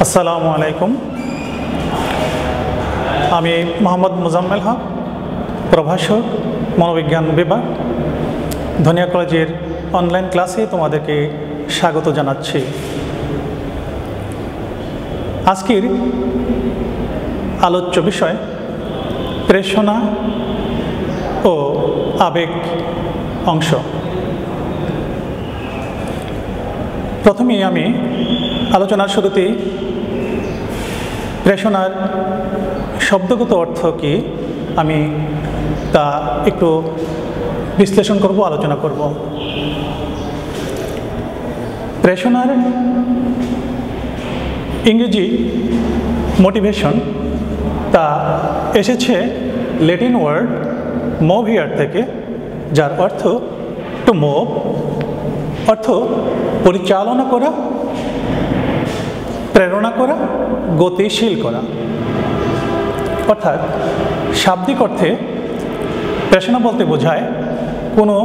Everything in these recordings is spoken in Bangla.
আসসালামু আলাইকুম। আমি মোহাম্মদ মুজাম্মেল হক, প্রভাষক, মনোবিজ্ঞান বিভাগ, ধনিয়া কলেজের অনলাইন ক্লাসে তোমাদেরকে স্বাগত জানাচ্ছি। আজকের আলোচ্য বিষয় প্রেষণা ও আবেগ অংশ। প্রথমেই আমি আলোচনার শুরুতেই প্রেষণার শব্দগত অর্থ কি আমি তা একটু বিশ্লেষণ করব, আলোচনা করব। প্রেষণার ইংরেজি মোটিভেশন তা এসেছে ল্যাটিন ওয়ার্ড মোভিয়ার থেকে, যার অর্থ টু মুভ, অর্থ পরিচালনা করা, প্রেরণা করা, গতিশীল করা। অর্থাৎ শাব্দিক অর্থে প্রেষণা বলতে বোঝায় কোনো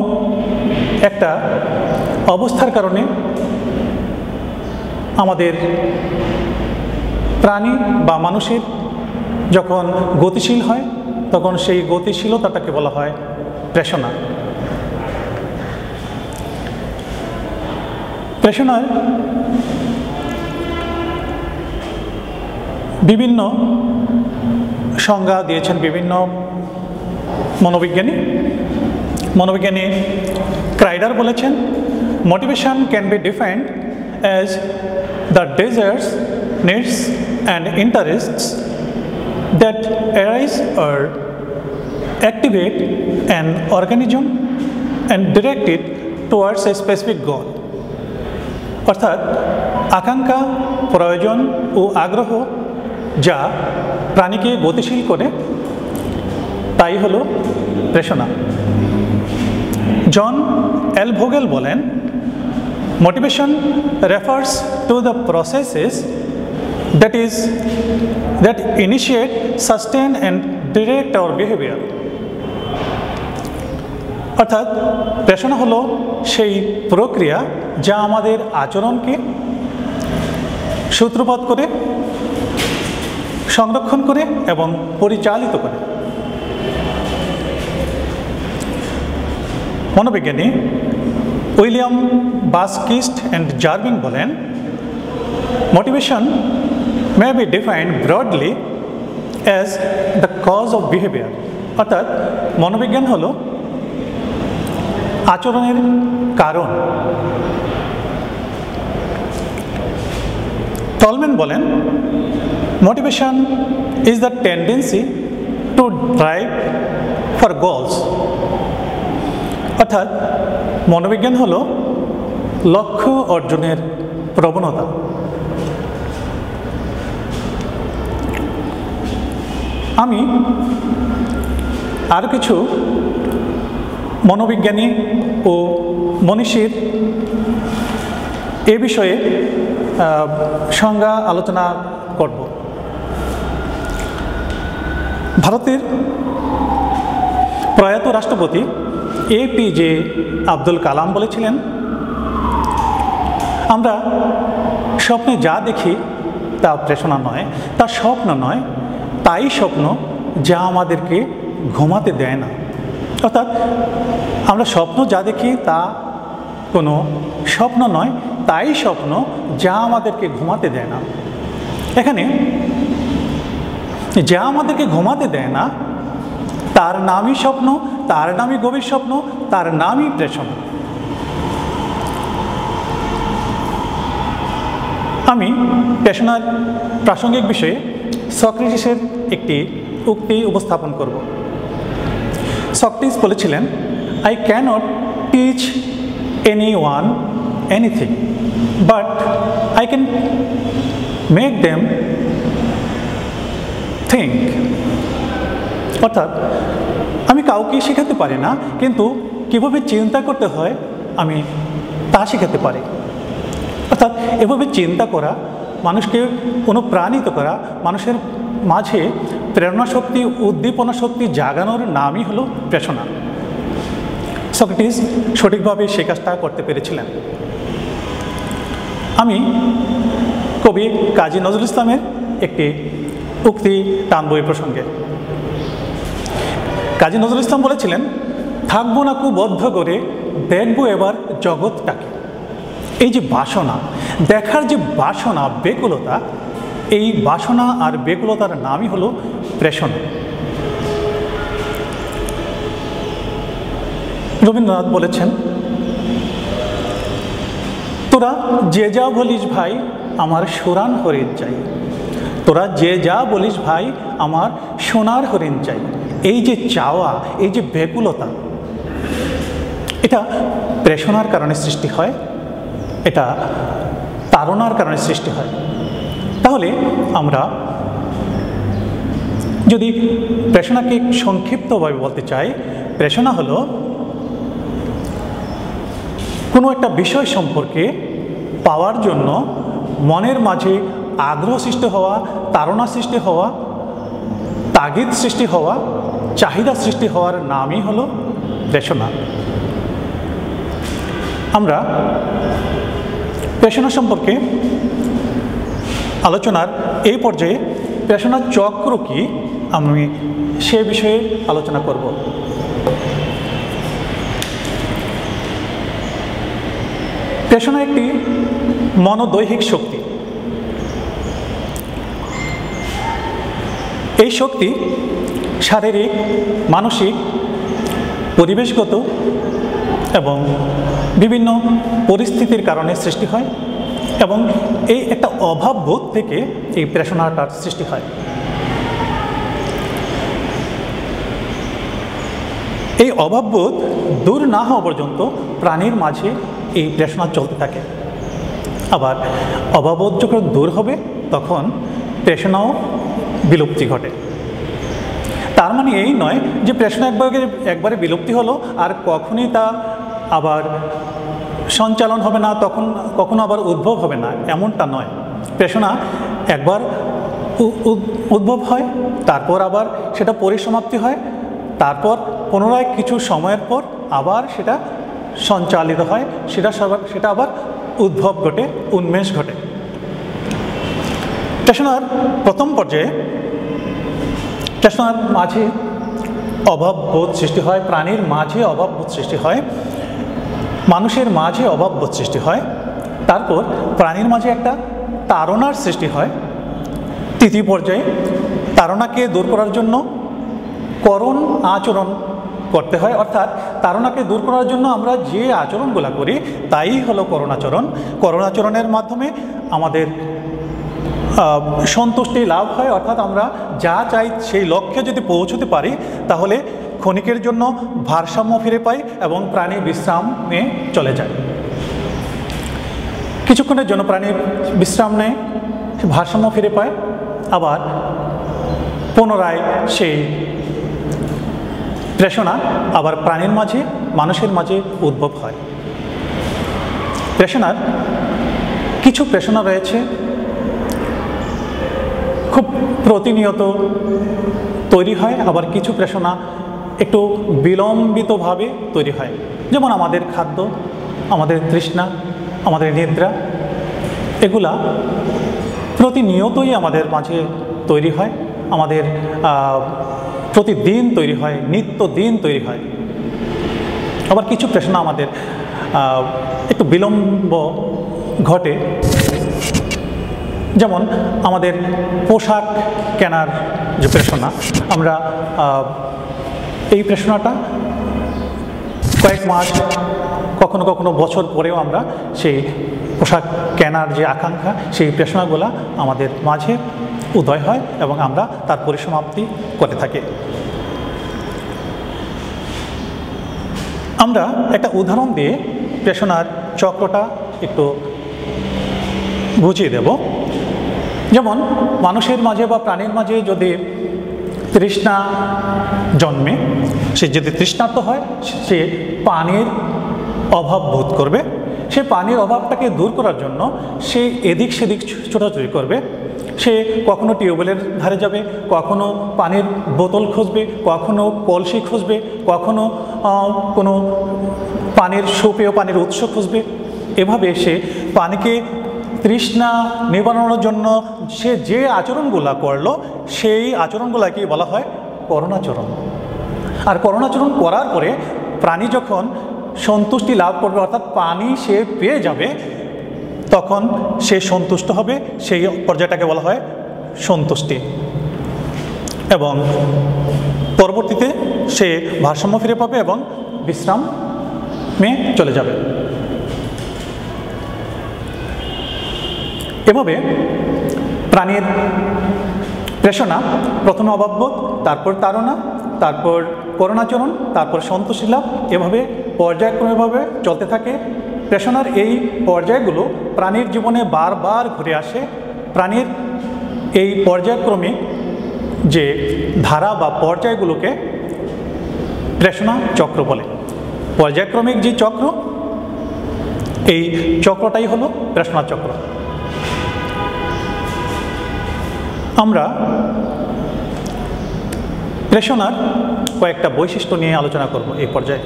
একটা অবস্থার কারণে আমাদের প্রাণী বা মানুষের যখন গতিশীল হয় তখন সেই গতিশীলতাটাকে বলা হয় প্রেষণা। প্রেষণার বিভিন্ন সংজ্ঞা দিয়েছেন বিভিন্ন মনোবিজ্ঞানী ক্রাইডার বলেছেন, motivation can be defined as the desires, needs and interests that arise or activate an organism and direct it towards a specific goal. অর্থাৎ আকাঙ্ক্ষা, প্রয়োজন ও আগ্রহ যা প্রাণীকে গতিশীল করে তাই হলো প্রেষণা। জন এল ভোগেল বলেন, motivation refers to the processes that initiate, sustain and direct our behaviour. অর্থাৎ প্রেষণা হলো সেই প্রক্রিয়া যা আমাদের আচরণকে সূত্রপাত করে, সংরক্ষণ করে এবং পরিচালিত করে। মনোবিজ্ঞানী উইলিয়াম বাসকিস্ট অ্যান্ড জার্ভিং বলেন, motivation may be defined broadly as the cause of behaviour. অর্থাৎ মনোবিজ্ঞান হলো আচরণের কারণ। টলম্যান বলেন, motivation is the tendency to drive for goals. অর্থাৎ মনোবিজ্ঞান হলো লক্ষ্য অর্জনের প্রবণতা। আমি আরও কিছু মনোবিজ্ঞানী ও মনীষীর এ বিষয়ে সংজ্ঞা আলোচনা করব। ভারতের প্রয়াত রাষ্ট্রপতি APJ আব্দুল কালাম বলেছিলেন, আমরা স্বপ্নে যা দেখি তা প্রেষণা নয়, তা স্বপ্ন নয়, তাই স্বপ্ন যা আমাদেরকে ঘুমাতে দেয় না। অর্থাৎ আমরা স্বপ্ন যা দেখি তা কোনো স্বপ্ন নয়, তাই স্বপ্ন যা আমাদেরকে ঘুমাতে দেয় না। এখানে যা আমাদেরকে ঘুমাতে দেয় না তার নামই স্বপ্ন, তার নামই গভীর স্বপ্ন, তার নামই প্রেষণা। আমি প্রেষণার প্রাসঙ্গিক বিষয়ে সক্রেটিসের একটি উক্তি উপস্থাপন করব। সক্রেটিস বলেছিলেন, I cannot teach anyone anything, but I can make them think. অর্থাৎ আমি কাউকে শেখাতে পারি না, কিন্তু কীভাবে চিন্তা করতে হয় আমি তা শেখাতে পারি। অর্থাৎ এভাবে চিন্তা করা, মানুষকে অনুপ্রাণিত করা, মানুষের মাঝে প্রেরণা শক্তি, উদ্দীপনা শক্তি জাগানোর নামই হলো প্রেষণা। সক্রেটিস সঠিকভাবে সে কাজটা করতে পেরেছিলেন। আমি কবি কাজী নজরুল ইসলামের একটি উক্তি টানব এই প্রসঙ্গে। কাজী নজরুল ইসলাম বলেছিলেন, থাকবো না কুবদ্ধ করে, দেখবো এবার জগৎটাকে। এই যে বাসনা, দেখার যে বাসনা, ব্যাকুলতা, এই বাসনা আর ব্যাকুলতার নামই হলো প্রেষণা। রবীন্দ্রনাথ বলেছেন, তোরা যে যা বলিস ভাই আমার সোনার হরিণ চাই, তোরা যে যা বলিস ভাই আমার সোনার হরিণ চাই। এই যে চাওয়া, এই যে ব্যাকুলতা, এটা প্রেষণার কারণে সৃষ্টি হয়, এটা তাড়নার কারণে সৃষ্টি হয়। তাহলে আমরা যদি প্রেষণাকে সংক্ষিপ্তভাবে বলতে চাই, প্রেষণা হলো কোনো একটা বিষয় সম্পর্কে পাওয়ার জন্য মনের মাঝে আগ্রহ সৃষ্টি হওয়া, তাড়না সৃষ্টি হওয়া, তাগিদ সৃষ্টি হওয়া, চাহিদা সৃষ্টি হওয়ার নামই হলো প্রেষণা। আমরা প্রেষণা সম্পর্কে আলোচনার এই পর্যায়ে প্রেষণার চক্র কি, আমি সে বিষয়ে আলোচনা করব। প্রেষণা একটি মনোদৈহিক শক্তি। এই শক্তি শারীরিক, মানসিক, পরিবেশগত এবং বিভিন্ন পরিস্থিতির কারণে সৃষ্টি হয় এবং এই একটা অভাববোধ থেকে এই প্রেষণাটার সৃষ্টি হয়। এই অভাববোধ দূর না হওয়া পর্যন্ত প্রাণীর মাঝে এই প্রেষণা চলতে থাকে। আবার অভাববোধ যখন দূর হবে তখন প্রেষণাও বিলুপ্তি ঘটে। তার মানে এই নয় যে প্রেষণা একবারে বিলুপ্তি হলো আর কখনই তা আবার সঞ্চালন হবে না, তখন কখনো আবার উদ্ভব হবে না, এমনটা নয়। প্রেষণা একবার উদ্ভব হয়, তারপর আবার সেটা পরিসমাপ্তি হয়, তারপর পুনরায় কিছু সময়ের পর আবার সেটা সঞ্চালিত হয়, সেটা আবার উদ্ভব ঘটে, উন্মেষ ঘটে। প্রেষণার প্রথম পর্যায়ে প্রেষণার মাঝে অভাববোধ সৃষ্টি হয়, প্রাণীর মাঝে অভাববোধ সৃষ্টি হয়, মানুষের মাঝে অভাববোধ সৃষ্টি হয়, তারপর প্রাণীর মাঝে একটা তাড়নার সৃষ্টি হয়। তৃতীয় পর্যায়ে তাড়নাকে দূর করার জন্য করণ আচরণ করতে হয়, অর্থাৎ তাড়নাকে দূর করার জন্য আমরা যে আচরণগুলো করি তাই হলো করণাচরণ। করণাচরণের মাধ্যমে আমাদের সন্তুষ্টি লাভ হয়, অর্থাৎ আমরা যা চাই সেই লক্ষ্যে যদি পৌঁছতে পারি তাহলে ক্ষণিকের জন্য ভারসাম্য ফিরে পাই এবং প্রাণী বিশ্রামে চলে যায়। কিছুক্ষণের জন্য প্রাণী বিশ্রাম নেয়, ভারসাম্য ফিরে পায়, আবার পুনরায় সেই প্রেষণা আবার প্রাণীর মাঝে, মানুষের মাঝে উদ্ভব হয়। প্রেষণার কিছু প্রেষণা রয়েছে খুব প্রতিনিয়ত তৈরি হয়, আবার কিছু প্রেষণা একটু বিলম্বিতভাবে তৈরি হয়। যেমন আমাদের খাদ্য, আমাদের তৃষ্ণা, আমাদের নিদ্রা, এগুলা প্রতিনিয়তই আমাদের মাঝে তৈরি হয়, আমাদের প্রতিদিন তৈরি হয়, নিত্যদিন তৈরি হয়। আবার কিছু প্রেষণা আমাদের একটু বিলম্ব ঘটে, যেমন আমাদের পোশাক কেনার যে প্রেষণা, আমরা এই প্রেষণাটা কয়েক মাস, কখনো কখনো বছর পরেও আমরা সেই পোশাক কেনার যে আকাঙ্ক্ষা, সেই প্রেষণাগুলো আমাদের মাঝে উদয় হয় এবং আমরা তার পরিসমাপ্তি করে থাকি। আমরা একটা উদাহরণ দিয়ে প্রেষণার চক্রটা একটু বুঝিয়ে দেব। যেমন মানুষের মাঝে বা প্রাণীর মাঝে যদি তৃষ্ণা জন্মে, সে যদি তৃষ্ণার্ত হয়, সে পানির অভাব বোধ করবে। সে পানির অভাবটাকে দূর করার জন্য সে এদিক সেদিক ছোটাছুটি করবে। সে কখনো টিউবওয়েলের ধারে যাবে, কখনো পানির বোতল খুঁজবে, কখনো কলসি খুঁজবে, কখনো কোনো পানির সুপেয় পানির উৎস খুঁজবে। এভাবে সে পানিকে তৃষ্ণা নিবারণের জন্য সে যে আচরণগুলো করলো সেই আচরণগুলোকে বলা হয় করণাচরণ। আর করণাচরণ করার পরে প্রাণী যখন সন্তুষ্টি লাভ করবে, অর্থাৎ পানি সে পেয়ে যাবে, তখন সে সন্তুষ্ট হবে। সেই পর্যায়টাকে বলা হয় সন্তুষ্টি, এবং পরবর্তীতে সে ভারসাম্য ফিরে পাবে এবং বিশ্রামে চলে যাবে। এভাবে প্রাণীর প্রেষণা প্রথমে অভাববোধ, তারপর তাড়না, তারপর করণাচরণ, তারপর সন্তুষ্টি লাভ, এভাবে পর্যায়ক্রমেভাবে চলতে থাকে। প্রেষণার এই পর্যায়গুলো প্রাণীর জীবনে বারবার ঘুরে আসে। প্রাণীর এই পর্যায়ক্রমিক যে ধারা বা পর্যায়গুলোকে প্রেষণা চক্র বলে। পর্যায়ক্রমিক যে চক্র, এই চক্রটাই হলো প্রেষণা চক্র। আমরা প্রেষণার কয়েকটা বৈশিষ্ট্য নিয়ে আলোচনা করব এই পর্যায়ে।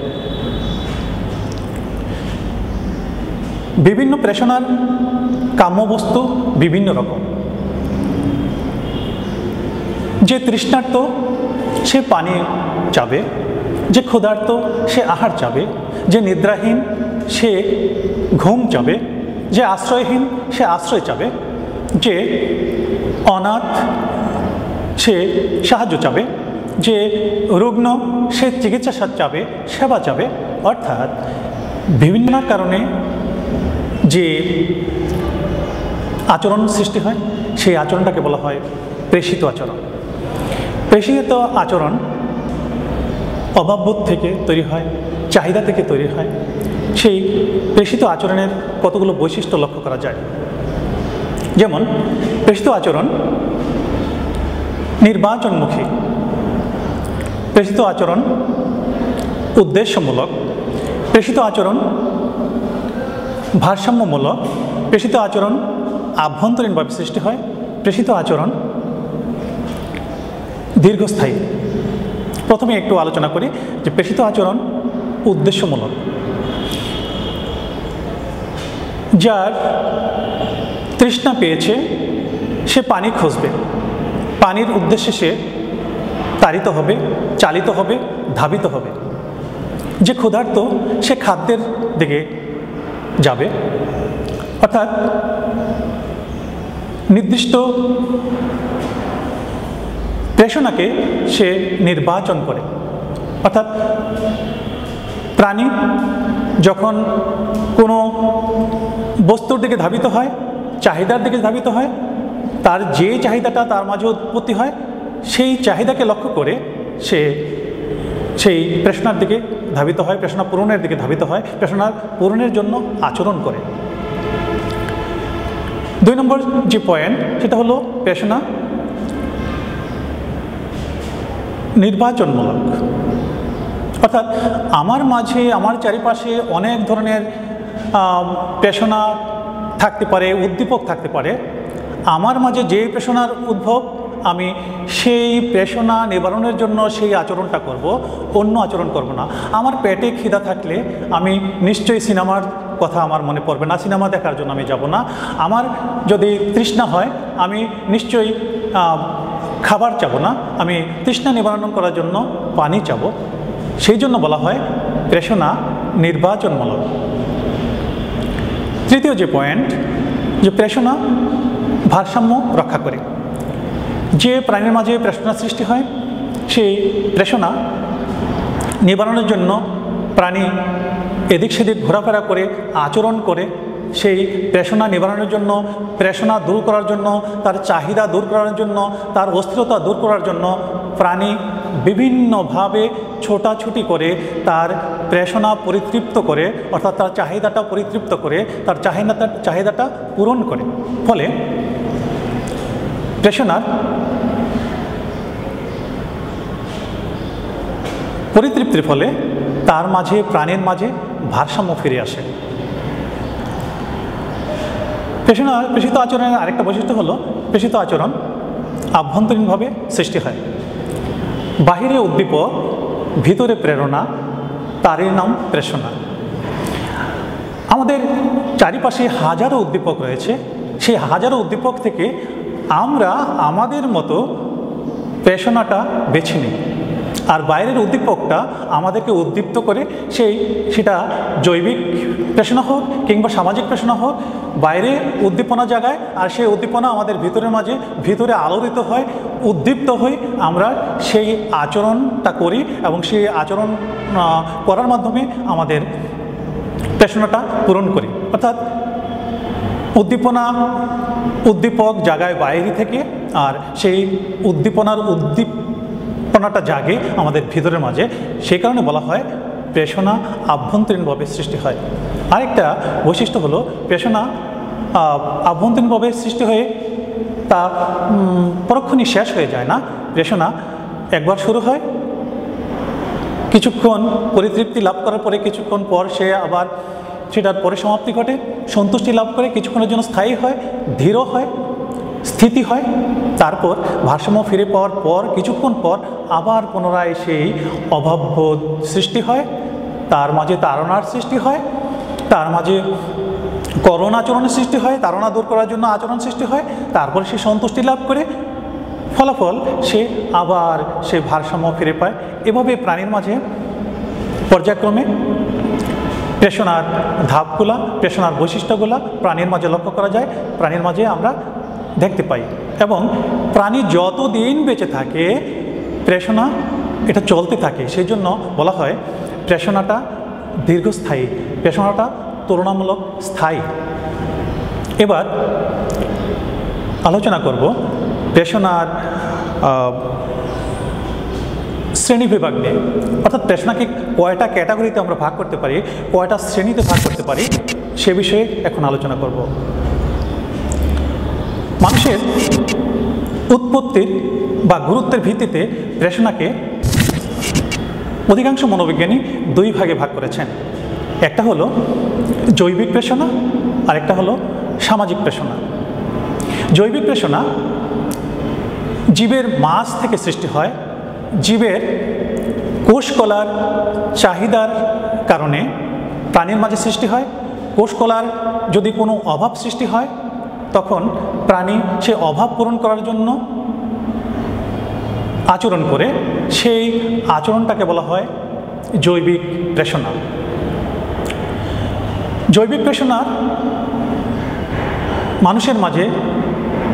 বিভিন্ন প্রেষণার কাম্যবস্তু বিভিন্ন রকম। যে তৃষ্ণার্ত সে পানি চাবে, যে ক্ষুধার্ত সে আহার চাবে, যে নিদ্রাহীন সে ঘুম চাবে, যে আশ্রয়হীন সে আশ্রয় চাবে, যে অনাথ সে সাহায্য চাবে, যে রুগ্ন সে চিকিৎসা চাবে, সেবা চাবে। অর্থাৎ বিভিন্ন কারণে যে আচরণ সৃষ্টি হয় সেই আচরণটাকে বলা হয় প্রেষিত আচরণ। প্রেষিত আচরণ অভাববোধ থেকে তৈরি হয়, চাহিদা থেকে তৈরি হয়। সেই প্রেষিত আচরণের কতগুলো বৈশিষ্ট্য লক্ষ্য করা যায়। যেমন প্রেষিত আচরণ নির্বাচনমুখী, প্রেষিত আচরণ উদ্দেশ্যমূলক, প্রেষিত আচরণ ভারসাম্যমূলক, প্রেষিত আচরণ আভ্যন্তরীণভাবে সৃষ্টি হয়, প্রেষিত আচরণ দীর্ঘস্থায়ী। প্রথমে একটু আলোচনা করি যে প্রেষিত আচরণ উদ্দেশ্যমূলক। যার তৃষ্ণা পেয়েছে সে পানি খুঁজবে, পানির উদ্দেশ্যে সে তাড়িত হবে, চালিত হবে, ধাবিত হবে। যে ক্ষুধার্ত সে খাদ্যের দিকে যাবে, অর্থাৎ নির্দিষ্ট প্রেষণাকে সে নির্বাচন করে। অর্থাৎ প্রাণী যখন কোনো বস্তুর দিকে ধাবিত হয়, চাহিদার দিকে ধাবিত হয়, তার যে চাহিদাটা তার মাঝে উৎপত্তি হয় সেই চাহিদাকে লক্ষ্য করে সে সেই প্রেষণার দিকে ধাবিত হয়, প্রেষণা পূরণের দিকে ধাবিত হয়, প্রেষণার পূরণের জন্য আচরণ করে। 2 নম্বর যে পয়েন্ট সেটা হলো প্রেষণা নির্বাচনমূলক। অর্থাৎ আমার মাঝে, আমার চারিপাশে অনেক ধরনের প্রেষণা থাকতে পারে, উদ্দীপক থাকতে পারে। আমার মাঝে যে প্রেষণার উদ্ভব, আমি সেই প্রেষণা নিবারণের জন্য সেই আচরণটা করব, অন্য আচরণ করব না। আমার পেটে খিদা থাকলে আমি নিশ্চয়ই সিনেমার কথা আমার মনে পড়বে না, সিনেমা দেখার জন্য আমি যাব না। আমার যদি তৃষ্ণা হয় আমি নিশ্চয়ই খাবার চাবো না, আমি তৃষ্ণা নিবারণ করার জন্য পানি চাবো। সেই জন্য বলা হয় প্রেষণা নির্বাচনমূলক। তৃতীয় যে পয়েন্ট, যে প্রেষণা ভারসাম্য রক্ষা করে। যে প্রাণীর মাঝে প্রেষণা সৃষ্টি হয় সেই প্রেষণা নিবারণের জন্য প্রাণী এদিক সেদিক ঘোরাফেরা করে, আচরণ করে। সেই প্রেষণা নিবারণের জন্য, প্রেষণা দূর করার জন্য, তার চাহিদা দূর করার জন্য, তার অস্থিরতা দূর করার জন্য প্রাণী বিভিন্নভাবে ছোটাছুটি করে তার প্রেষণা পরিতৃপ্ত করে, অর্থাৎ তার চাহিদাটা পরিতৃপ্ত করে, তার চাহিদাটা পূরণ করে। ফলে প্রেষণার পরিতৃপ্তির ফলে তার মাঝে, প্রাণীর মাঝে ভারসাম্য ফিরে আসে। প্রেষিত আচরণের আরেকটা বৈশিষ্ট্য হলো প্রেষিত আচরণ আভ্যন্তরীণভাবে সৃষ্টি হয়। বাহিরে উদ্দীপক, ভিতরে প্রেরণা, তারই নাম প্রেষণা। আমাদের চারিপাশে হাজারো উদ্দীপক রয়েছে, সেই হাজারো উদ্দীপক থেকে আমরা আমাদের মতো প্রেষণাটা বেছে নিই, আর বাইরের উদ্দীপকটা আমাদেরকে উদ্দীপ্ত করে সেটা জৈবিক প্রেষণা হোক কিংবা সামাজিক প্রেষণা হোক, বাইরে উদ্দীপনা জাগায় আর সেই উদ্দীপনা আমাদের ভিতরে আলোড়িত হয়, উদ্দীপ্ত হই, আমরা সেই আচরণটা করি এবং সেই আচরণ করার মাধ্যমে আমাদের প্রেষণাটা পূরণ করি। অর্থাৎ উদ্দীপক জাগায় বাইরে থেকে, আর সেই উদ্দীপনাটা জাগে আমাদের ভিতরের মাঝে। সেই কারণে বলা হয় প্রেষণা আভ্যন্তরীণভাবে সৃষ্টি হয়। আরেকটা বৈশিষ্ট্য হলো প্রেষণা আভ্যন্তরীণভাবে সৃষ্টি হয়ে তা পরক্ষণই শেষ হয়ে যায় না। প্রেষণা একবার শুরু হয়, কিছুক্ষণ পরিতৃপ্তি লাভ করার পরে কিছুক্ষণ পর সে আবার সেটার পরে সমাপ্তি ঘটে, সন্তুষ্টি লাভ করে, কিছুক্ষণের জন্য স্থায়ী হয়, ধীর হয়, স্থিতি হয়, তারপর ভারসাম্য ফিরে পাওয়ার পর কিছুক্ষণ পর আবার পুনরায় সেই অভাববোধ সৃষ্টি হয়, তার মাঝে তাড়নার সৃষ্টি হয়, তার মাঝে করণ আচরণের সৃষ্টি হয়, তাড়না দূর করার জন্য আচরণ সৃষ্টি হয়, তারপর সে সন্তুষ্টি লাভ করে, ফলাফল সে আবার সে ভারসাম্য ফিরে পায়। এভাবে প্রাণীর মাঝে পর্যায়ক্রমে প্রেষণার ধাপগুলা, প্রেষণার বৈশিষ্ট্যগুলা প্রাণীর মাঝে লক্ষ্য করা যায়, প্রাণীর মাঝে আমরা দেখতে পাই। এবং প্রাণী যতদিন বেঁচে থাকে প্রেষণা এটা চলতে থাকে। সেই জন্য বলা হয় প্রেষণাটা দীর্ঘস্থায়ী, প্রেষণাটা তুলনামূলক স্থায়ী। এবার আলোচনা করব প্রেষণার শ্রেণীবিভাগ নিয়ে। অর্থাৎ প্রেষণাকে কয়টা ক্যাটাগরিতে আমরা ভাগ করতে পারি, কয়টা শ্রেণীতে ভাগ করতে পারি, সে বিষয়ে এখন আলোচনা করব। মানুষের উৎপত্তির বা গুরুত্বের ভিত্তিতে প্রেষণাকে অধিকাংশ মনোবিজ্ঞানী দুই ভাগে ভাগ করেছেন। একটা হলো জৈবিক প্রেষণা, আর একটা হলো সামাজিক প্রেষণা। জৈবিক প্রেষণা জীবের মাছ থেকে সৃষ্টি হয়, জীবের কোষকলার চাহিদার কারণে প্রাণীর মাঝে সৃষ্টি হয়। কোষকলার যদি কোনো অভাব সৃষ্টি হয় তখন প্রাণী সে অভাব পূরণ করার জন্য আচরণ করে, সেই আচরণটাকে বলা হয় জৈবিক প্রেষণা। জৈবিক প্রেষণার মানুষের মাঝে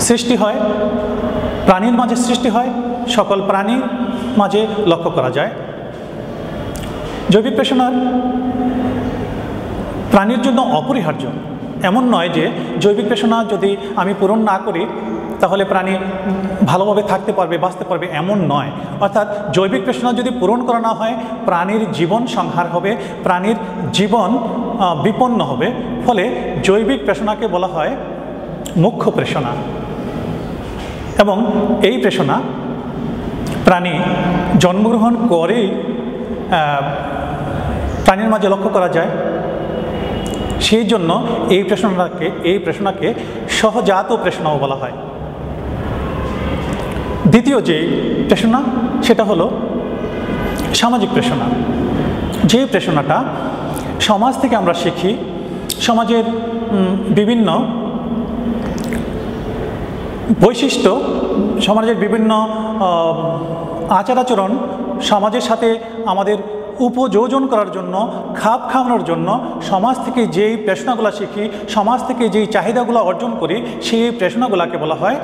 সৃষ্টি হয়, প্রাণীর মাঝে সৃষ্টি হয়, সকল প্রাণীর মাঝে লক্ষ্য করা যায়। জৈবিক প্রেষণার প্রাণীর জন্য অপরিহার্য। এমন নয় যে জৈবিক প্রেষণা যদি আমি পূরণ না করি তাহলে প্রাণী ভালোভাবে থাকতে পারবে, বাঁচতে পারবে, এমন নয়। অর্থাৎ জৈবিক প্রেষণা যদি পূরণ করা না হয় প্রাণীর জীবন সংহার হবে, প্রাণীর জীবন বিপন্ন হবে। ফলে জৈবিক প্রেষণাকে বলা হয় মুখ্য প্রেষণা। এবং এই প্রেষণা প্রাণী জন্মগ্রহণ করেই প্রাণীর মাঝে লক্ষ্য করা যায়। সেই জন্য এই প্রেষণাকে সহজাত প্রেষণাও বলা হয়। দ্বিতীয় যে প্রেষণা সেটা হলো সামাজিক প্রেষণা। যে প্রেষণাটা সমাজ থেকে আমরা শিখি, সমাজের বিভিন্ন বৈশিষ্ট্য, সমাজের বিভিন্ন আচার আচরণ সমাজের সাথে আমাদের উপযোজন করার জন্য, খাপ খাওয়ানোর জন্য সমাজ থেকে যেই প্রেষণাগুলো শিখি, সমাজ থেকে যেই চাহিদাগুলো অর্জন করি, সেই প্রেষণাগুলোকে বলা হয়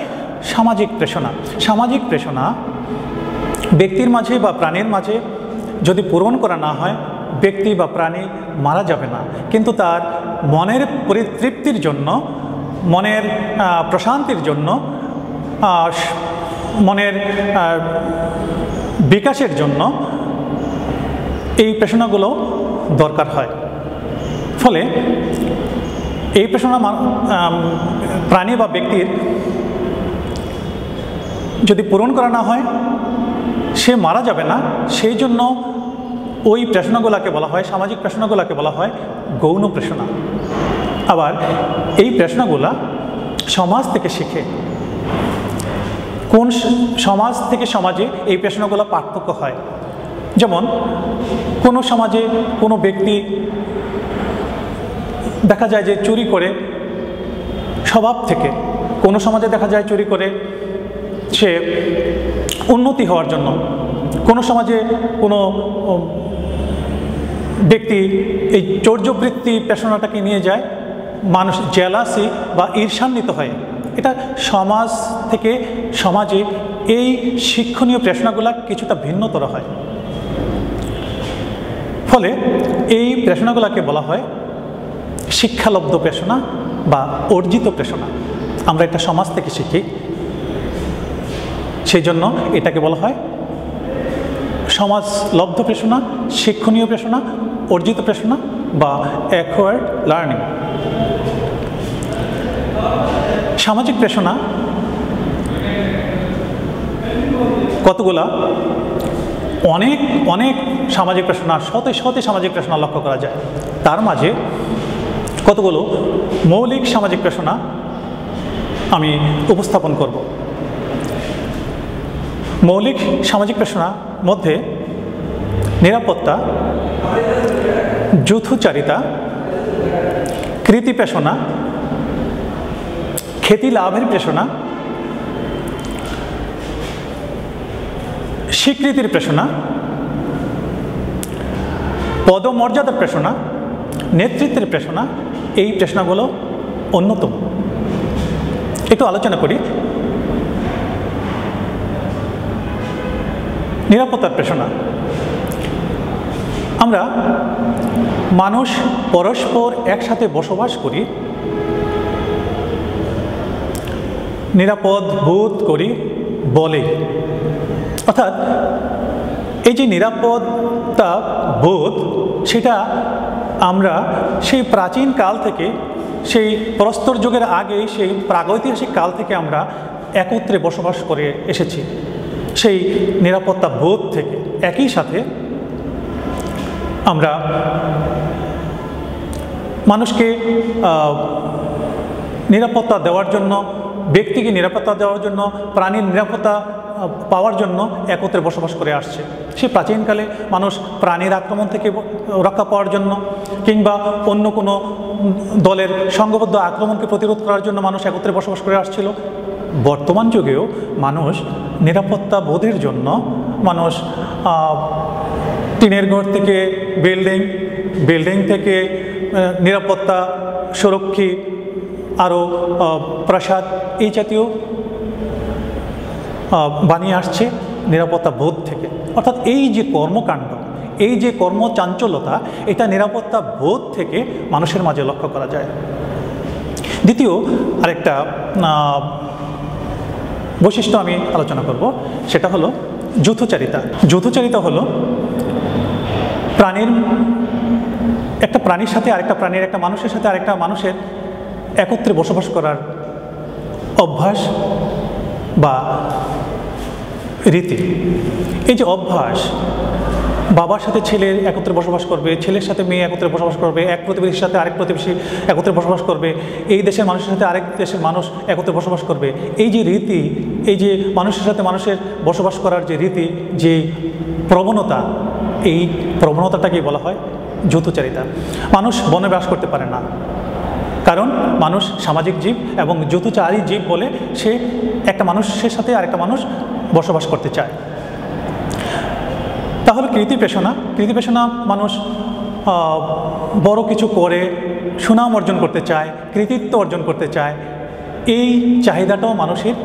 সামাজিক প্রেষণা। সামাজিক প্রেষণা ব্যক্তির মাঝে বা প্রাণীর মাঝে যদি পূরণ করা না হয় ব্যক্তি বা প্রাণী মারা যাবে না, কিন্তু তার মনের পরিতৃপ্তির জন্য, মনের প্রশান্তির জন্য, মনের বিকাশের জন্য এই প্রেষণাগুলো দরকার হয়। ফলে এই প্রেষণা প্রাণী বা ব্যক্তির যদি পূরণ করা না হয় সে মারা যাবে না। সেই জন্য ওই প্রেষণাগুলোকে বলা হয়, সামাজিক প্রেষণাগুলোকে বলা হয় গৌণ প্রেষণা। আবার এই প্রেষণাগুলা সমাজ থেকে শিখে। কোন সমাজ থেকে সমাজে এই প্রেষণাগুলো পার্থক্য হয়। যেমন কোনো সমাজে কোনো ব্যক্তি দেখা যায় যে চুরি করে স্বভাব থেকে। কোনো সমাজে দেখা যায় চুরি করে সে উন্নতি হওয়ার জন্য, কোনো সমাজে কোনো ব্যক্তি এই চৌর্যবৃত্তি পেশনাটাকে নিয়ে যায় মানুষ জেলাসি বা ঈর্ষান্বিত হয়। এটা সমাজ থেকে সমাজে এই শিক্ষণীয় পেশনাগুলো কিছুটা ভিন্নতর হয়। ফলে এই পেশনাগুলোকে বলা হয় শিক্ষালব্ধ পেশনা বা অর্জিত পেশনা। আমরা এটা সমাজ থেকে শিখি, সেই জন্য এটাকে বলা হয় সমাজলব্ধ পেশনা, শিক্ষণীয় পেশনা, অর্জিত পেশনা বা অ্যাকোয়ার্ড লার্নিং। সামাজিক পেশনা কতগুলা? অনেক অনেক সামাজিক পেশনা, শত শত সামাজিক পেশনা লক্ষ্য করা যায়। তার মাঝে কতগুলো মৌলিক সামাজিক পেশনা আমি উপস্থাপন করব। মৌলিক সামাজিক পেশনার মধ্যে নিরাপত্তা, যৌথচারিতা, কৃতি পেশনা, খ্যাতি লাভের পেশনা, স্বীকৃতির পেশনা, পদমর্যাদার পেশনা, নেতৃত্বের পেশনা, এই পেশনাগুলো অন্যতম। একটু আলোচনা করি। নিরাপত্তার পেশনা। আমরা মানুষ পরস্পর একসাথে বসবাস করি, নিরাপদ বোধ করি বলে। অর্থাৎ এই যে নিরাপত্তা বোধ, সেটা আমরা সেই প্রাচীন কাল থেকে, সেই প্রস্তর যুগের আগে, সেই প্রাগৈতিহাসিক কাল থেকে আমরা একত্রে বসবাস করে এসেছি। সেই নিরাপত্তা বোধ থেকে একই সাথে আমরা মানুষকে নিরাপত্তা দেওয়ার জন্য, ব্যক্তিকে নিরাপত্তা দেওয়ার জন্য, প্রাণীর নিরাপত্তা পাওয়ার জন্য একত্রে বসবাস করে আসছে। সে প্রাচীনকালে মানুষ প্রাণীর আক্রমণ থেকে রক্ষা পাওয়ার জন্য কিংবা অন্য কোনো দলের সংঘবদ্ধ আক্রমণকে প্রতিরোধ করার জন্য মানুষ একত্রে বসবাস করে আসছিল। বর্তমান যুগেও মানুষ নিরাপত্তা বোধের জন্য মানুষ টিনের ঘর থেকে বিল্ডিং, বিল্ডিং থেকে নিরাপত্তা সুরক্ষী আরও প্রাসাদ, এই জাতীয় বানিয়ে আসছে নিরাপত্তা বোধ থেকে। অর্থাৎ এই যে কর্মকাণ্ড, এই যে কর্মচাঞ্চল্যতা, এটা নিরাপত্তা বোধ থেকে মানুষের মাঝে লক্ষ্য করা যায়। দ্বিতীয় আরেকটা বৈশিষ্ট্য আমি আলোচনা করব, সেটা হলো যৌথচারিতা। যৌথচারিতা হলো একটা প্রাণীর সাথে আরেকটা প্রাণীর, একটা মানুষের সাথে আরেকটা মানুষের একত্রে বসবাস করার অভ্যাস বা রীতি। এই যে অভ্যাস, বাবার সাথে ছেলে একত্রে বসবাস করবে, ছেলের সাথে মেয়ে একত্রে বসবাস করবে, এক প্রতিবেশীর সাথে আরেক প্রতিবেশী একত্রে বসবাস করবে, এই দেশের মানুষের সাথে আরেক দেশের মানুষ একত্রে বসবাস করবে। এই যে রীতি, এই যে মানুষের সাথে মানুষের বসবাস করার যে রীতি, যে প্রবণতা, এই প্রবণতাটাকেই বলা হয় যৌথচারিতা। মানুষ বনে বাস করতে পারে না, কারণ মানুষ সামাজিক জীব এবং যৌথচারী জীব বলে সে একটা মানুষের সাথে আরেকটা মানুষ বসবাস করতে চায়। তাহলে কৃতি পেশনা, কৃতি পেশনা মানুষ বড় কিছু করে সুনাম অর্জন করতে চায়, কৃতিত্ব অর্জন করতে চায়। এই চাহিদাটাও মানুষের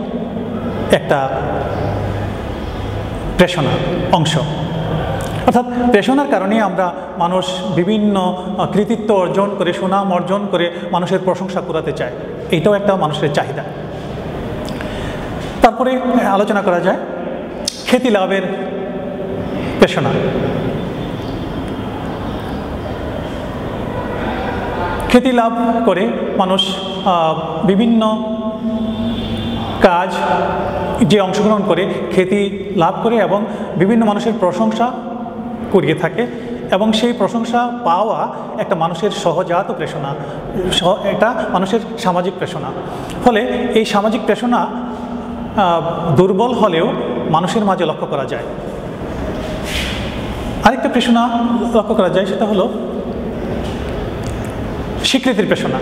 একটা পেশনা অংশ। অর্থাৎ পেশনার কারণে আমরা মানুষ বিভিন্ন কৃতিত্ব অর্জন করে, সুনাম অর্জন করে মানুষের প্রশংসা করাতে চায়। এইটাও একটা মানুষের চাহিদা। তারপরে আলোচনা করা যায় খ্যাতি লাভের পেশনা। খ্যাতি লাভ করে মানুষ বিভিন্ন কাজ যে অংশগ্রহণ করে খ্যাতি লাভ করে এবং বিভিন্ন মানুষের প্রশংসা করিয়ে থাকে, এবং সেই প্রশংসা পাওয়া একটা মানুষের সহজাত পেশনা, এটা মানুষের সামাজিক পেশনা। ফলে এই সামাজিক পেশনা দুর্বল হলেও মানুষের মাঝে লক্ষ্য করা যায়। আরেকটা পেশনা লক্ষ্য করা যায়, সেটা হলো স্বীকৃতির পেশনা।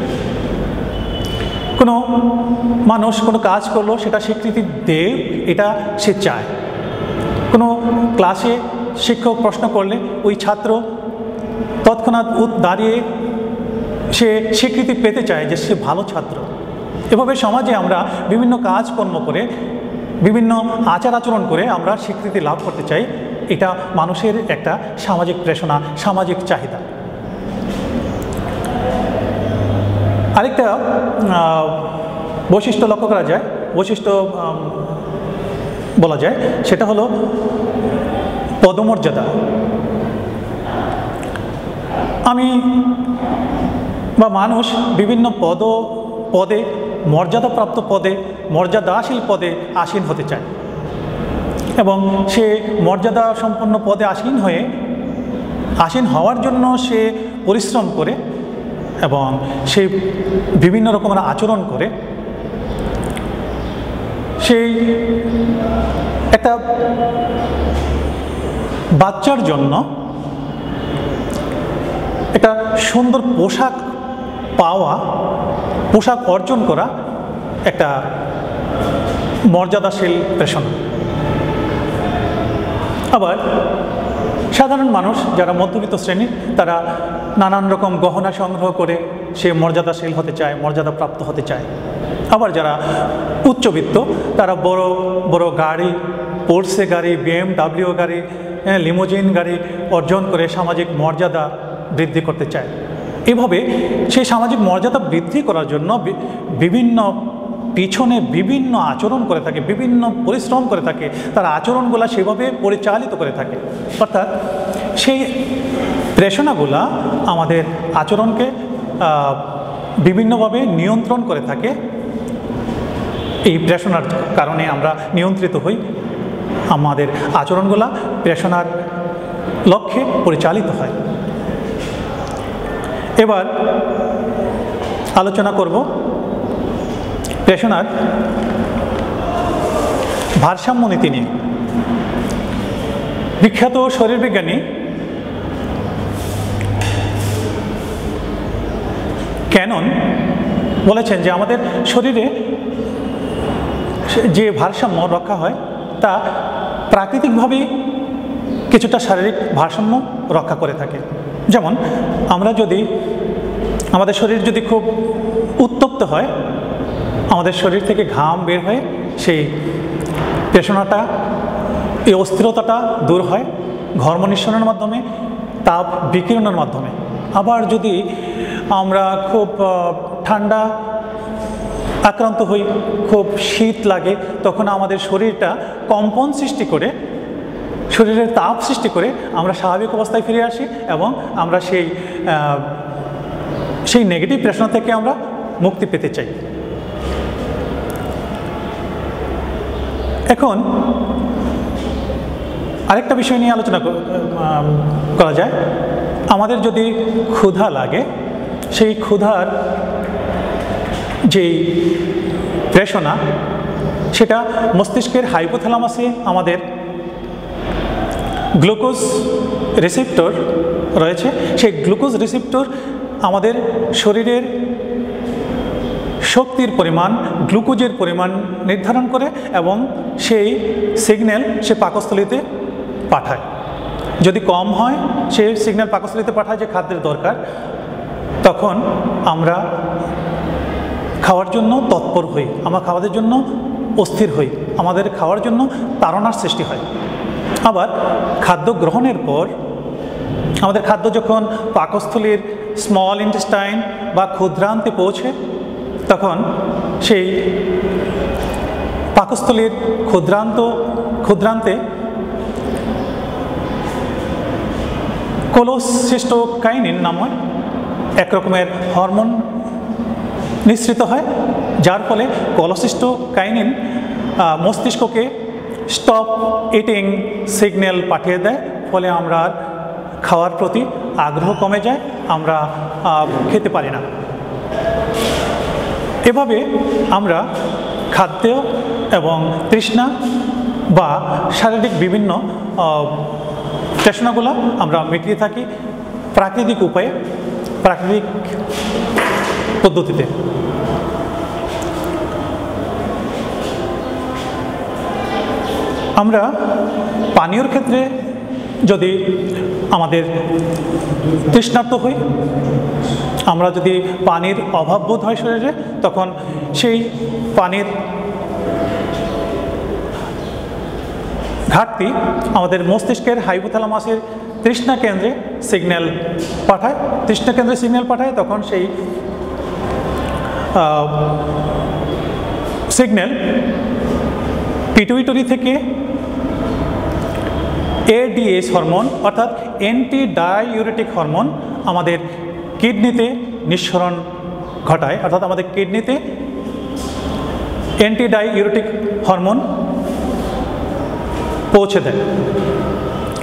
কোনো মানুষ কোনো কাজ করলো, সেটা স্বীকৃতি দেয়, এটা সে চায়। কোনো ক্লাসে শিক্ষক প্রশ্ন করলে ওই ছাত্র তৎক্ষণাৎ দাঁড়িয়ে সে স্বীকৃতি পেতে চায় যে সে ভালো ছাত্র। এভাবে সমাজে আমরা বিভিন্ন কাজকর্ম করে, বিভিন্ন আচার আচরণ করে আমরা স্বীকৃতি লাভ করতে চাই। এটা মানুষের একটা সামাজিক প্রেরণা, সামাজিক চাহিদা। আরেকটা বৈশিষ্ট্য লক্ষ্য করা যায়, বৈশিষ্ট্য বলা যায়, সেটা হলো পদমর্যাদা। আমি বা মানুষ বিভিন্ন পদে, মর্যাদাপ্রাপ্ত পদে, মর্যাদাশীল পদে আসীন হতে চায় এবং সে মর্যাদা সম্পন্ন পদে আসীন হওয়ার জন্য সে পরিশ্রম করে এবং সে বিভিন্ন রকমের আচরণ করে। সেই একটা বাচ্চার জন্য একটা সুন্দর পোশাক পাওয়া, পোশাক অর্জন করা একটা মর্যাদাশীল পেশনা। আবার সাধারণ মানুষ যারা মধ্যবিত্ত শ্রেণীর, তারা নানান রকম গহনা সংগ্রহ করে সে মর্যাদাশীল হতে চায়, মর্যাদাপ্রাপ্ত হতে চায়। আবার যারা উচ্চবিত্ত, তারা বড় বড় গাড়ি, পোর্সে গাড়ি, BMW গাড়ি, লিমোজিন গাড়ি অর্জন করে সামাজিক মর্যাদা বৃদ্ধি করতে চায়। এভাবে সেই সামাজিক মর্যাদা বৃদ্ধি করার জন্য পিছনে বিভিন্ন আচরণ করে থাকে, বিভিন্ন পরিশ্রম করে থাকে, তার আচরণগুলা সেভাবে পরিচালিত করে থাকে। অর্থাৎ সেই প্রেরণাগুলা আমাদের আচরণকে বিভিন্নভাবে নিয়ন্ত্রণ করে থাকে। এই প্রেরণার কারণে আমরা নিয়ন্ত্রিত হই, আমাদের আচরণগুলা প্রেরণার লক্ষ্যে পরিচালিত হয়। এবার আলোচনা করব প্রেরণার ভারসাম্য নীতি নিয়ে। বিখ্যাত শরীরবিজ্ঞানী ক্যানন বলেছেন যে আমাদের শরীরে যে ভারসাম্য রক্ষা হয় তা প্রাকৃতিকভাবেই কিছুটা শারীরিক ভারসাম্য রক্ষা করে থাকে। যেমন আমাদের শরীর যদি খুব উত্তপ্ত হয়, আমাদের শরীর থেকে ঘাম বের হয়ে সেই প্রেরণাটা, এই অস্থিরতাটা দূর হয় ঘর্ম নিঃসরণের মাধ্যমে, তাপ বিকিরণের মাধ্যমে। আবার যদি আমরা খুব ঠান্ডা আক্রান্ত হই, খুব শীত লাগে, তখন আমাদের শরীরটা কম্পন সৃষ্টি করে, শরীরের তাপ সৃষ্টি করে আমরা স্বাভাবিক অবস্থায় ফিরে আসি এবং আমরা সেই নেগেটিভ প্রেরণা থেকে আমরা মুক্তি পেতে চাই। এখন আরেকটা বিষয় নিয়ে আলোচনা করা যায়। আমাদের যদি ক্ষুধা লাগে, সেই ক্ষুধার যেই প্রেরণা, সেটা মস্তিষ্কের হাইপোথ্যালামাসে আমাদের গ্লুকোজ রিসেপ্টর রয়েছে। সেই গ্লুকোজ রিসেপ্টর আমাদের শরীরের শক্তির পরিমাণ, গ্লুকোজের পরিমাণ নির্ধারণ করে এবং সেই সিগন্যাল সে পাকস্থলীতে পাঠায়। যদি কম হয়, সে সিগন্যাল পাকস্থলীতে পাঠায় যে খাদ্যের দরকার, তখন আমরা খাওয়ার জন্য তৎপর হই, আমরা খাওয়ার জন্য অস্থির হই, আমাদের খাওয়ার জন্য তাড়নার সৃষ্টি হয়। আবার খাদ্য গ্রহণের পর আমাদের খাদ্য যখন পাকস্থলীর স্মল ইন্টেস্টাইন বা ক্ষুদ্রান্তে পৌঁছে, তখন সেই পাকস্থলীর ক্ষুদ্রান্তে কোলোসিস্টোকাইনিন নামে এক রকমের হরমোন নিঃসৃত হয়, যার ফলে কোলোসিস্টোকাইনিন মস্তিষ্ককে স্টপ ইটিং সিগন্যাল পাঠিয়ে দেয়। ফলে আমরা খাওয়ার প্রতি আগ্রহ কমে যায়, আমরা খেতে পারি না। এভাবে আমরা খাদ্য এবং তৃষ্ণা বা শারীরিক বিভিন্ন তৃষ্ণাগুলো আমরা মিটিয়ে থাকি প্রাকৃতিক উপায়ে, প্রাকৃতিক পদ্ধতিতে। আমরা পানীয়র ক্ষেত্রে যদি আমাদের তৃষ্ণার্ত হই, আমরা যদি পানির অভাব বোধ হয় শরীরে, তখন সেই পানির ঘাটতি আমাদের মস্তিষ্কের হাইপোথ্যালামাসের তৃষ্ণা কেন্দ্রে সিগন্যাল পাঠায়, তখন সেই সিগন্যাল পিটুইটরি থেকে এডিএস হরমোন অর্থাৎ অ্যান্টি ডাইউরেটিক হরমোন আমাদের কিডনিতে নিঃসরণ ঘটায়, অর্থাৎ আমাদের কিডনিতে অ্যান্টি ডাইউরেটিক হরমোন পৌঁছে দেয়।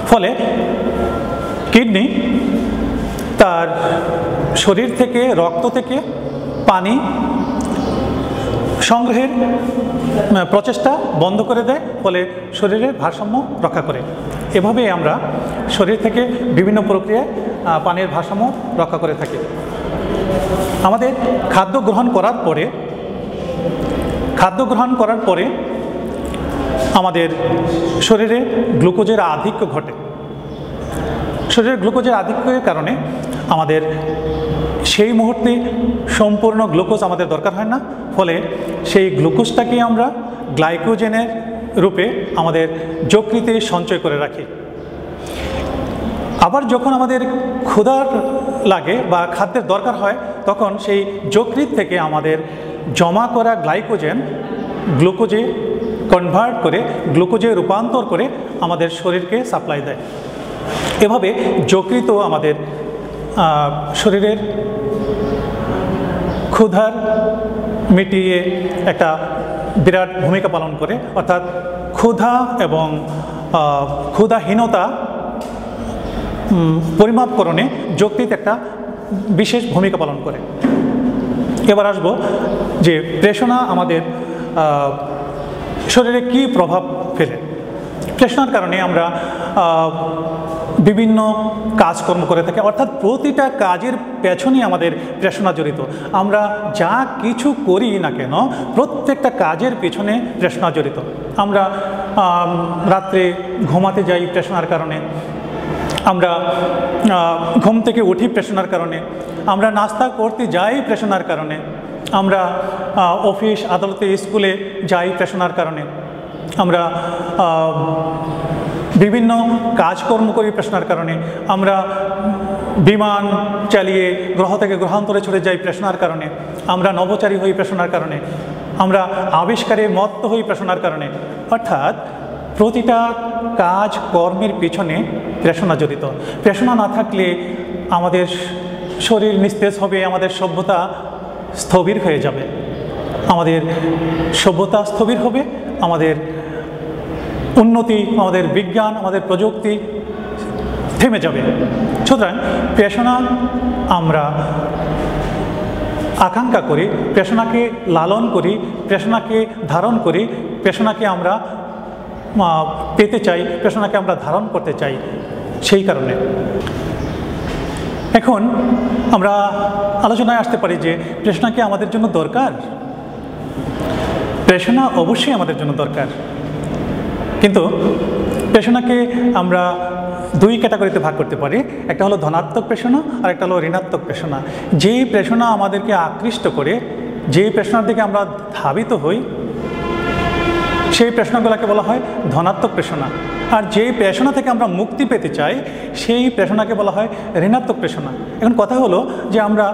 ফলে কিডনি তার শরীর থেকে, রক্ত থেকে পানি সংগ্রহের প্রচেষ্টা বন্ধ করে দেয়, ফলে শরীরের ভারসাম্য রক্ষা করে। এভাবে আমরা শরীর থেকে বিভিন্ন প্রক্রিয়ায় পানির ভারসাম্য রক্ষা করে থাকি। আমাদের খাদ্য গ্রহণ করার পরে আমাদের শরীরে গ্লুকোজের আধিক্য ঘটে। শরীরে গ্লুকোজের আধিক্যের কারণে আমাদের সেই মুহূর্তে সম্পূর্ণ গ্লুকোজ আমাদের দরকার হয় না, ফলে সেই গ্লুকোজটাকে আমরা গ্লাইকোজেনের রূপে আমাদের যকৃতে সঞ্চয় করে রাখি। আবার যখন আমাদের ক্ষুধার লাগে বা খাদ্যের দরকার হয়, তখন সেই যকৃৎ থেকে আমাদের জমা করা গ্লাইকোজেন গ্লুকোজে কনভার্ট করে, গ্লুকোজে রূপান্তর করে আমাদের শরীরকে সাপ্লাই দেয়। এভাবে যকৃতও আমাদের শরীরের ক্ষুধার মিটিয়ে একটা বিরাট ভূমিকা পালন করে, অর্থাৎ ক্ষুধা এবং ক্ষুধাহীনতা পরিমাপকরণে যকৃৎ একটা বিশেষ ভূমিকা পালন করে। এবার আসবো যে প্রেষণা আমাদের শরীরে কী প্রভাব ফেলে। প্রেষণার কারণে আমরা বিভিন্ন কাজকর্ম করে থাকি, অর্থাৎ প্রতিটা কাজের পেছনেই আমাদের প্রেষণা জড়িত। আমরা যা কিছু করি না কেন, প্রত্যেকটা কাজের পেছনে প্রেষণা জড়িত। আমরা রাত্রে ঘুমাতে যাই প্রেষণার কারণে, আমরা ঘুম থেকে উঠি প্রেষণার কারণে, আমরা নাস্তা করতে যাই প্রেষণার কারণে, আমরা অফিস আদালতে স্কুলে যাই প্রেষণার কারণে, আমরা বিভিন্ন কাজকর্ম করি প্রেষণার কারণে, আমরা বিমান চালিয়ে গ্রহ থেকে গ্রহান্তরে ছড়ে যাই প্রেষণার কারণে, আমরা নভোচারী হই প্রেষণার কারণে, আমরা আবিষ্কারে মত্ত হই প্রেষণার কারণে। অর্থাৎ প্রতিটা কাজ কর্মের পিছনে প্রেষণা জড়িত। প্রেষণা না থাকলে আমাদের শরীর নিস্তেজ হবে, আমাদের সভ্যতা স্থবির হয়ে যাবে, আমাদের সভ্যতা স্থবির হবে, আমাদের উন্নতি, আমাদের বিজ্ঞান, আমাদের প্রযুক্তি থেমে যাবে। সুতরাং প্রেষণা আমরা আকাঙ্ক্ষা করি, প্রেষণাকে লালন করি, প্রেষণাকে ধারণ করি, প্রেষণাকে আমরা পেতে চাই, প্রেষণাকে আমরা ধারণ করতে চাই। সেই কারণে এখন আমরা আলোচনায় আসতে পারি যে প্রেষণা কি আমাদের জন্য দরকার? প্রেষণা অবশ্যই আমাদের জন্য দরকার, কিন্তু প্রেষণাকে আমরা দুই ক্যাটাগরিতে ভাগ করতে পারি। একটা হলো ধনাত্মক প্রেষণা আর একটা হলো ঋণাত্মক প্রেষণা। যেই প্রেষণা আমাদেরকে আকৃষ্ট করে, যেই প্রেষণার দিকে আমরা ধাবিত হই, সেই প্রেষণাগুলোকে বলা হয় ধনাত্মক প্রেষণা। আর যেই প্রেষণা থেকে আমরা মুক্তি পেতে চাই, সেই প্রেষণাকে বলা হয় ঋণাত্মক প্রেষণা। এখন কথা হলো যে আমরা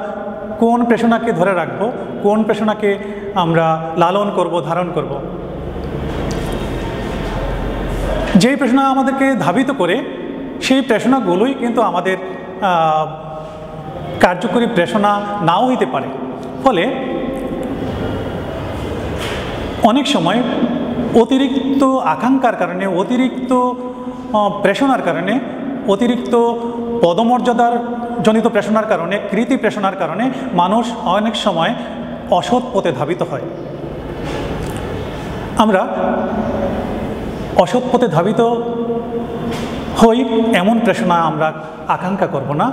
কোন প্রেষণাকে ধরে রাখবো, কোন প্রেষণাকে আমরা লালন করব, ধারণ করব। যেই প্রেষণা আমাদেরকে ধাবিত করে, সেই প্রেষণাগুলোই কিন্তু আমাদের কার্যকরী প্রেষণা নাও হইতে পারে। ফলে অনেক সময় অতিরিক্ত আকাঙ্ক্ষার কারণে, অতিরিক্ত প্রেষণার কারণে, অতিরিক্ত পদমর্যাদার জনিত প্রেষণার কারণে, কৃতি প্রেষণার কারণে মানুষ অনেক সময় অসৎ পথে ধাবিত হয়। আমরা অসৎ পথে ধাবিত হই এমন প্রেষণা আমরা আকাঙ্ক্ষা করব না।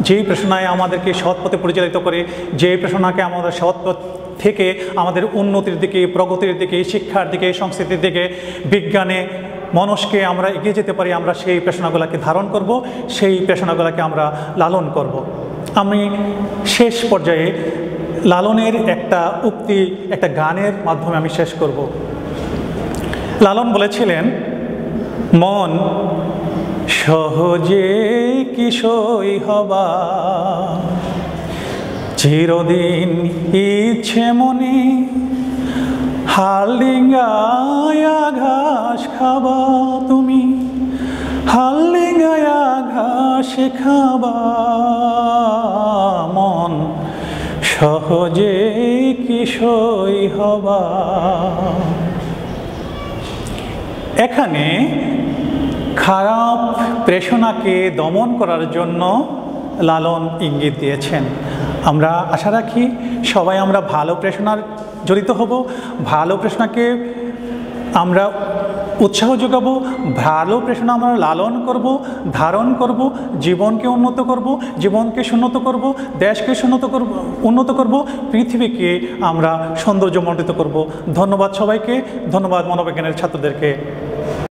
যেই প্রেষণায় আমাদেরকে সৎ পথে পরিচালিত করে, যে প্রেষণাকে আমাদের সৎ পথ থেকে আমাদের উন্নতির দিকে, প্রগতির দিকে, শিক্ষার দিকে, সংস্কৃতির দিকে, বিজ্ঞানে মানুষকে আমরা এগিয়ে যেতে পারি, আমরা সেই পেশনাগুলোকে ধারণ করব, সেই পেশনাগুলোকে আমরা লালন করব। আমি শেষ পর্যায়ে লালনের একটা উক্তি, একটা গানের মাধ্যমে আমি শেষ করব। লালন বলেছিলেন, মন সহজে কিশোই হবা, চিরদিন ইচ্ছে মনে হাল ডিঙ্গায়া ঘাস খাবা, তুমি হাল ডিঙ্গায়া ঘাস খাবা, মন সহজে কিশোই হবা। এখানে খারাপ প্রেষণাকে দমন করার জন্য লালন ইঙ্গিত দিয়েছেন। আমরা আশা রাখি সবাই আমরা ভালো প্রেষণার জড়িত হব, ভালো প্রেষণাকে আমরা উৎসাহ যোগাবো, ভালো প্রেষণা আমরা লালন করব, ধারণ করব, জীবনকে উন্নত করব, জীবনকে সুন্নত করব, দেশকে উন্নত করব, পৃথিবীকে আমরা সৌন্দর্যমণ্ডিত করব। ধন্যবাদ সবাইকে, ধন্যবাদ মনোবিজ্ঞানের ছাত্রদেরকে।